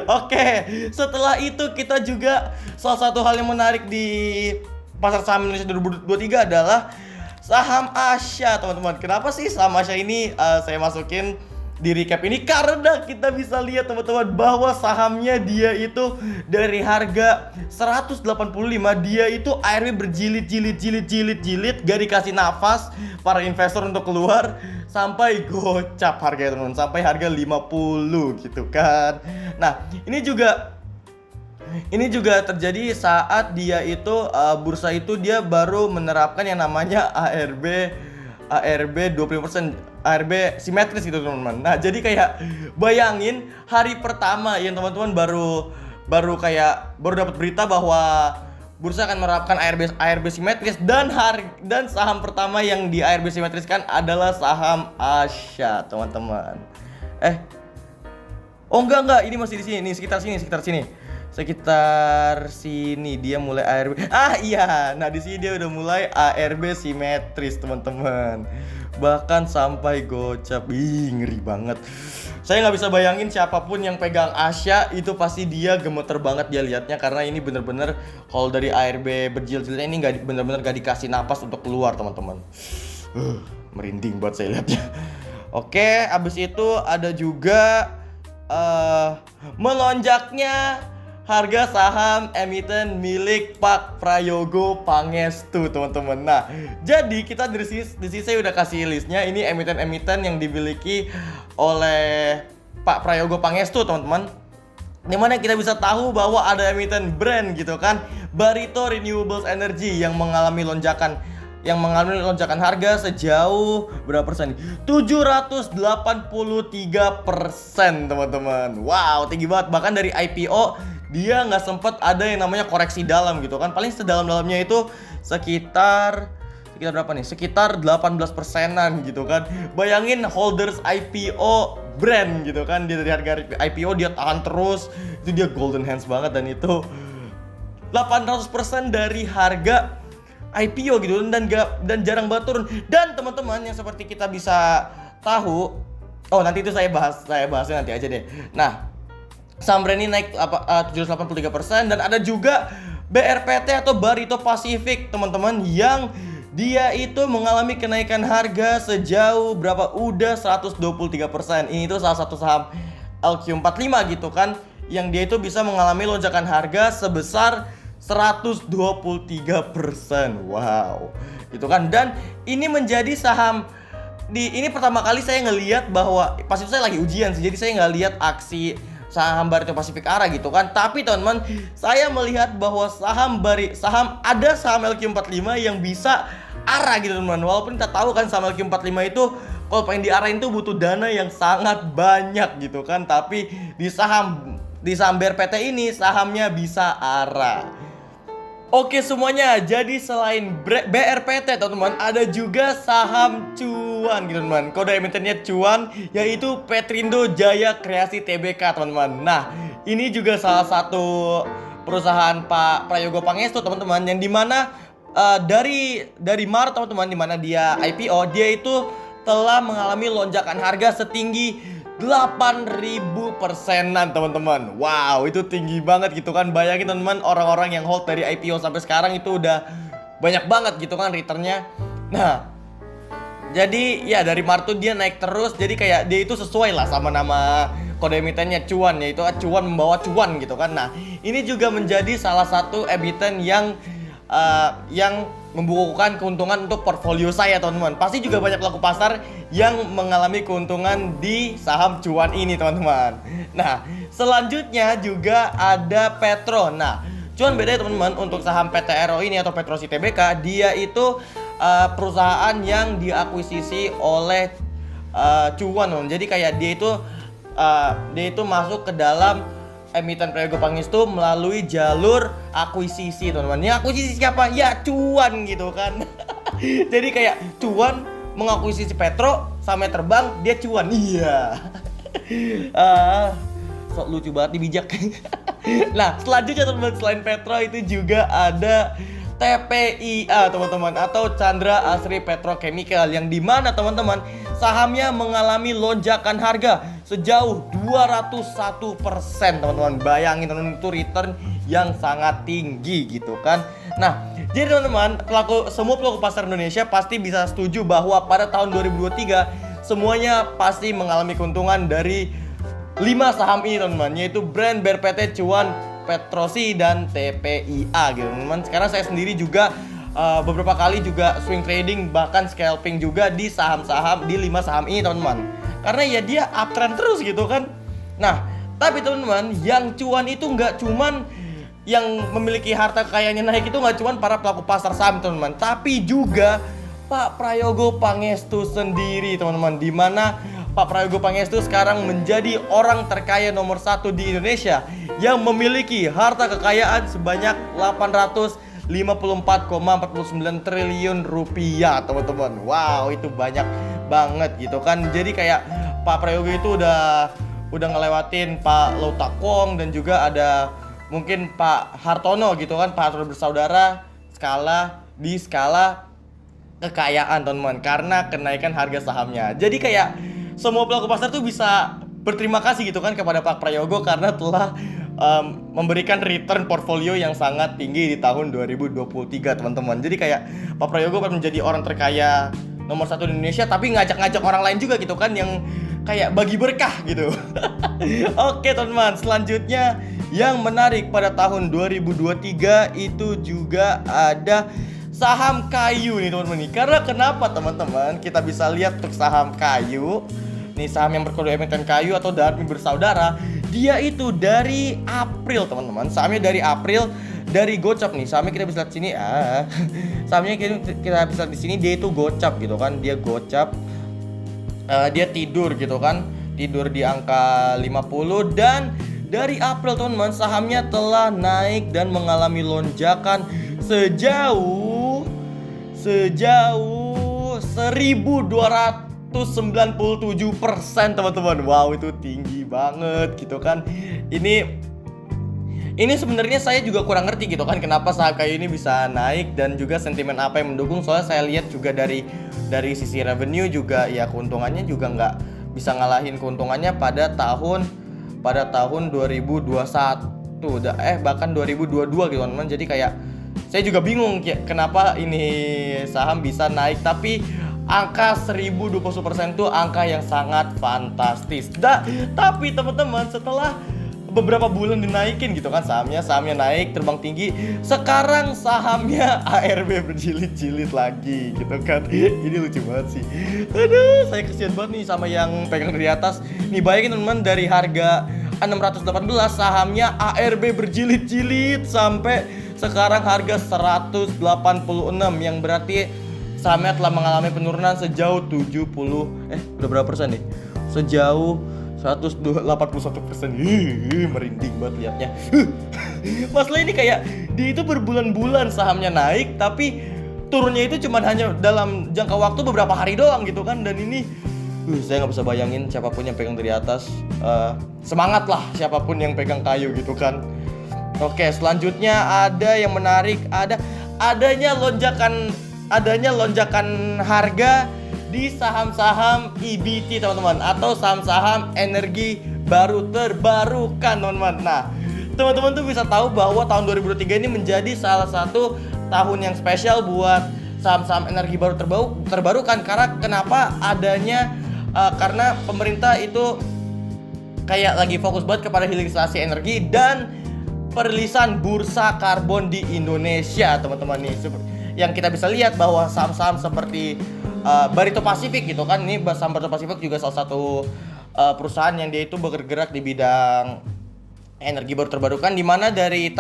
Oke, setelah itu kita juga salah satu hal yang menarik di pasar saham Indonesia 2023 adalah saham Asia, teman-teman. Kenapa sih saham Asia ini saya masukin di recap ini? Karena kita bisa lihat, teman-teman, bahwa sahamnya dia itu dari harga 185, dia itu airnya berjilid-jilid, gak dikasih nafas para investor untuk keluar, sampai gocap harganya, teman-teman, sampai harga 50 gitu kan. Nah, ini juga terjadi saat dia itu bursa itu dia baru menerapkan yang namanya ARB 20%, ARB simetris gitu, teman-teman. Nah, jadi kayak bayangin hari pertama yang teman-teman baru dapat berita bahwa bursa akan menerapkan ARB simetris, dan saham pertama yang di ARB simetris kan adalah saham Asia, teman-teman. Oh enggak, ini masih di sini, nih sekitar sini dia mulai ARB. Iya, nah di sini dia udah mulai ARB simetris, teman-teman. Bahkan sampai gocap. Ngeri banget. Saya nggak bisa bayangin siapapun yang pegang Asia itu pasti dia gemeter banget dia lihatnya, karena ini bener-bener kalau dari ARB berjilid-jilidnya ini bener-bener gak dikasih napas untuk keluar, teman-teman. Merinding buat saya lihatnya. Oke, abis itu ada juga melonjaknya harga saham emiten milik Pak Prayogo Pangestu, teman-teman. Nah, jadi kita di sini saya udah kasih listnya. Ini emiten-emiten yang dimiliki oleh Pak Prayogo Pangestu, teman-teman. Dimana kita bisa tahu bahwa ada emiten brand gitu kan, Barito Renewables Energy yang mengalami lonjakan harga sejauh berapa persen? 783%, teman-teman. Wow, tinggi banget. Bahkan dari IPO dia nggak sempet ada yang namanya koreksi dalam gitu kan. Paling sedalam-dalamnya itu sekitar berapa nih? Sekitar 18%-an gitu kan. Bayangin holders IPO brand gitu kan, dia dari harga IPO dia tahan terus. Itu dia golden hands banget, dan itu 800% dari harga IPO gitu, dan jarang banget turun. Dan teman-teman yang seperti kita bisa tahu, nanti itu saya bahasnya nanti aja deh. Nah, saham brand ini naik 783%, dan ada juga BRPT atau Barito Pacific, teman-teman, yang dia itu mengalami kenaikan harga sejauh berapa? Udah 123%. Ini tuh salah satu saham LQ45 gitu kan, yang dia itu bisa mengalami lonjakan harga sebesar 123%. Wow, gitu kan. Dan ini menjadi saham ini pertama kali saya ngelihat bahwa pas itu saya lagi ujian sih, jadi saya nggak lihat aksi saham Barito Pacific ARA gitu kan. Tapi teman-teman, saya melihat bahwa saham LQ45 yang bisa ARA gitu, teman-teman. Walaupun kita tahu kan saham LQ45 itu kalau pengen diarahin tuh butuh dana yang sangat banyak gitu kan. Tapi di saham BRPT ini sahamnya bisa ARA. Oke semuanya, jadi selain BRPT, teman-teman, ada juga saham cuan gitu, teman-teman. Kode emitennya cuan, yaitu Petrindo Jaya Kreasi Tbk, teman-teman. Nah, ini juga salah satu perusahaan Pak Prayogo Pangestu, teman-teman, yang dimana dari Maret, teman-teman, dimana dia IPO, dia itu telah mengalami lonjakan harga setinggi 8.000%-an, teman-teman. Wow, itu tinggi banget gitu kan. Bayangin, teman-teman, orang-orang yang hold dari IPO sampai sekarang itu udah banyak banget gitu kan returnnya. Nah, jadi ya dari Maret tuh dia naik terus. Jadi kayak dia itu sesuai lah sama nama kode emitennya cuan, yaitu cuan membawa cuan gitu kan. Nah, ini juga menjadi salah satu emiten yang membukukan keuntungan untuk portfolio saya, teman-teman. Pasti juga banyak pelaku pasar yang mengalami keuntungan di saham cuan ini, teman-teman. Nah, selanjutnya juga ada Petro. Nah, cuan beda ya, teman-teman. Untuk saham PTRO ini atau Petrosi Tbk, dia itu perusahaan yang diakuisisi oleh cuan, teman. Jadi kayak dia itu masuk ke dalam emiten Prayogo Pangestu melalui jalur akuisisi, teman-teman. Ini akuisisi siapa? Ya cuan gitu kan. Jadi kayak cuan mengakuisisi Petro, sampai terbang dia cuan. Iya. Sok lucu banget, bijak. Nah, selanjutnya, teman-teman, selain Petro itu juga ada TPIA, teman-teman, atau Chandra Asri Petrochemical, yang dimana, teman-teman, sahamnya mengalami lonjakan harga sejauh 201%, teman-teman. Bayangin teman-teman, itu return yang sangat tinggi gitu kan. Nah, jadi teman-teman, semua pelaku pasar Indonesia pasti bisa setuju bahwa pada tahun 2023 semuanya pasti mengalami keuntungan dari 5 saham ini, teman-teman, yaitu Brand, BRPT, Cuan, Petrosi, dan TPIA gitu, teman-teman. Sekarang saya sendiri juga beberapa kali juga swing trading, bahkan scalping juga di saham-saham, di 5 saham ini, teman-teman. Karena ya dia uptrend terus gitu kan. Nah, tapi teman-teman, yang cuan itu nggak cuman yang memiliki harta kekayaannya naik itu nggak cuman para pelaku pasar saham, teman-teman, tapi juga Pak Prayogo Pangestu sendiri, teman-teman. Di mana Pak Prayogo Pangestu sekarang menjadi orang terkaya nomor 1 di Indonesia yang memiliki harta kekayaan sebanyak 854,49 triliun rupiah, teman-teman. Wow, itu banyak banget gitu kan. Jadi kayak Pak Prayogo itu udah ngelewatin Pak Lautakwong dan juga ada mungkin Pak Hartono gitu kan, Pak Hartono bersaudara di skala kekayaan, teman-teman, karena kenaikan harga sahamnya. Jadi kayak semua pelaku pasar tuh bisa berterima kasih gitu kan kepada Pak Prayogo karena telah memberikan return portfolio yang sangat tinggi di tahun 2023, teman-teman. Jadi kayak Pak Prayogo menjadi orang terkaya nomor 1 di Indonesia, tapi ngajak-ngajak orang lain juga gitu kan, yang kayak bagi berkah gitu. Oke, teman-teman, selanjutnya yang menarik pada tahun 2023 itu juga ada saham kayu nih, teman-teman. Karena kenapa, teman-teman? Kita bisa lihat untuk saham kayu. Nih, saham yang berkode emiten kayu atau Darmi Bersaudara, dia itu dari April, teman-teman. Sahamnya dari April, dari gocap nih. Sahamnya kita bisa lihat sini. Sahamnya kita bisa lihat di sini, dia itu gocap gitu kan. Dia gocap. Dia tidur gitu kan. Tidur di angka 50, dan dari April, teman-teman, sahamnya telah naik dan mengalami lonjakan sejauh 1.297%, teman-teman. Wow, itu tinggi banget gitu kan. Ini sebenarnya saya juga kurang ngerti gitu kan, kenapa saham kayu ini bisa naik dan juga sentimen apa yang mendukung. Soalnya saya lihat juga dari sisi revenue juga ya, keuntungannya juga nggak bisa ngalahin keuntungannya pada tahun 2021 bahkan 2022 gitu, teman-teman. Jadi kayak saya juga bingung kenapa ini saham bisa naik, tapi angka 1021% itu angka yang sangat fantastis. Tapi teman-teman, setelah beberapa bulan dinaikin gitu kan, sahamnya naik terbang tinggi. Sekarang sahamnya ARB berjilid-jilid lagi gitu kan. Ini lucu banget sih. Aduh, saya kesian banget nih sama yang pegang dari atas. Nih, bayangin, teman-teman, dari harga 618 sahamnya ARB berjilid-jilid sampai sekarang harga 186, yang berarti sahamnya telah mengalami penurunan sejauh udah berapa persen nih? Sejauh 181%. Merinding banget liatnya. Masalah ini kayak dia itu berbulan-bulan sahamnya naik, tapi turunnya itu cuman hanya dalam jangka waktu beberapa hari doang gitu kan. Dan ini saya nggak bisa bayangin siapapun yang pegang dari atas. Semangat lah siapapun yang pegang kayu gitu kan. Oke, selanjutnya ada yang menarik, adanya lonjakan harga di saham-saham EBT, teman-teman, atau saham-saham energi baru terbarukan, teman-teman. Nah, teman-teman tuh bisa tahu bahwa tahun 2023 ini menjadi salah satu tahun yang spesial buat saham-saham energi baru terbarukan. Karena kenapa adanya karena pemerintah itu kayak lagi fokus banget kepada hilirisasi energi dan perilisan bursa karbon di Indonesia, teman-teman. Nih, yang kita bisa lihat bahwa saham-saham seperti Barito Pacific gitu kan, ini saham Barito Pacific juga salah satu perusahaan yang dia itu bergerak di bidang energi baru terbarukan, di mana dari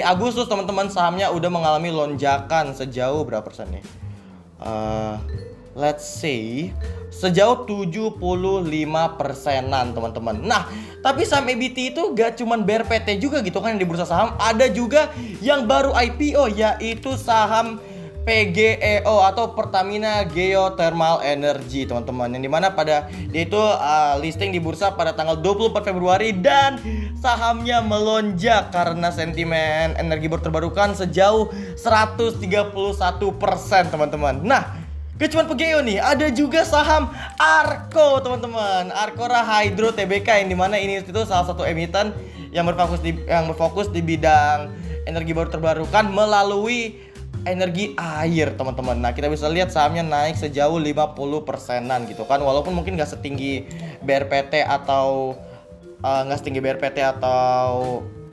Agustus, teman-teman, sahamnya udah mengalami lonjakan sejauh berapa persen nih? Let's say sejauh 75%-an, teman-teman. Nah, tapi saham EBT itu gak cuman BRPT juga gitu kan yang di bursa saham, ada juga yang baru IPO, yaitu saham PGEO atau Pertamina Geothermal Energy, teman-teman. Yang dimana dia itu listing di bursa pada tanggal 24 Februari dan sahamnya melonjak karena sentimen energi baru terbarukan sejauh 131%, teman-teman. Nah, Gak cuma Pegeo nih, ada juga saham Arko teman-teman. Arcora Hydro Tbk, yang dimana ini itu salah satu emiten yang berfokus di bidang energi baru terbarukan melalui energi air teman-teman. Nah kita bisa lihat sahamnya naik sejauh 50%-an gitu kan. Walaupun mungkin gak setinggi BRPT atau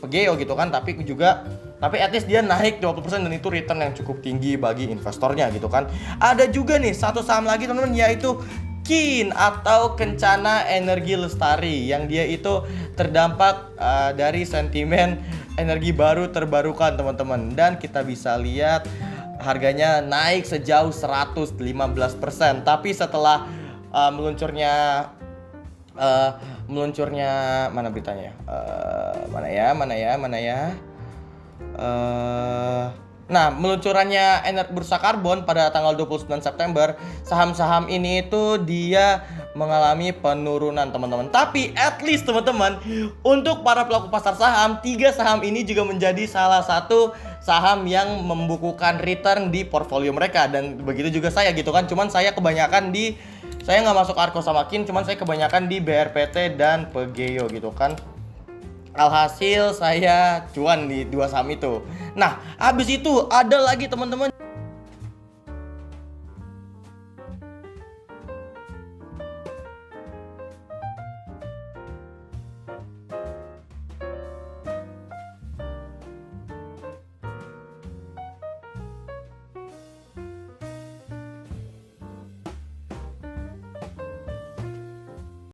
Pegeo gitu kan, tapi at least dia naik 20% dan itu return yang cukup tinggi bagi investornya gitu kan. Ada juga nih satu saham lagi teman-teman, yaitu KIN atau Kencana Energi Lestari, yang dia itu terdampak dari sentimen energi baru terbarukan teman-teman. Dan kita bisa lihat harganya naik sejauh 115%. Tapi setelah meluncurnya mana beritanya? Mana ya? Nah, meluncurannya bursa karbon pada tanggal 29 September, saham-saham ini itu dia mengalami penurunan teman-teman. Tapi at least teman-teman, untuk para pelaku pasar saham, 3 saham ini juga menjadi salah satu saham yang membukukan return di portfolio mereka. Dan begitu juga saya gitu kan. Cuman saya nggak masuk Arko sama KIN, cuman saya kebanyakan di BRPT dan Pegeo gitu kan. Alhasil saya cuan di 2 saham itu. Nah, habis itu ada lagi teman-teman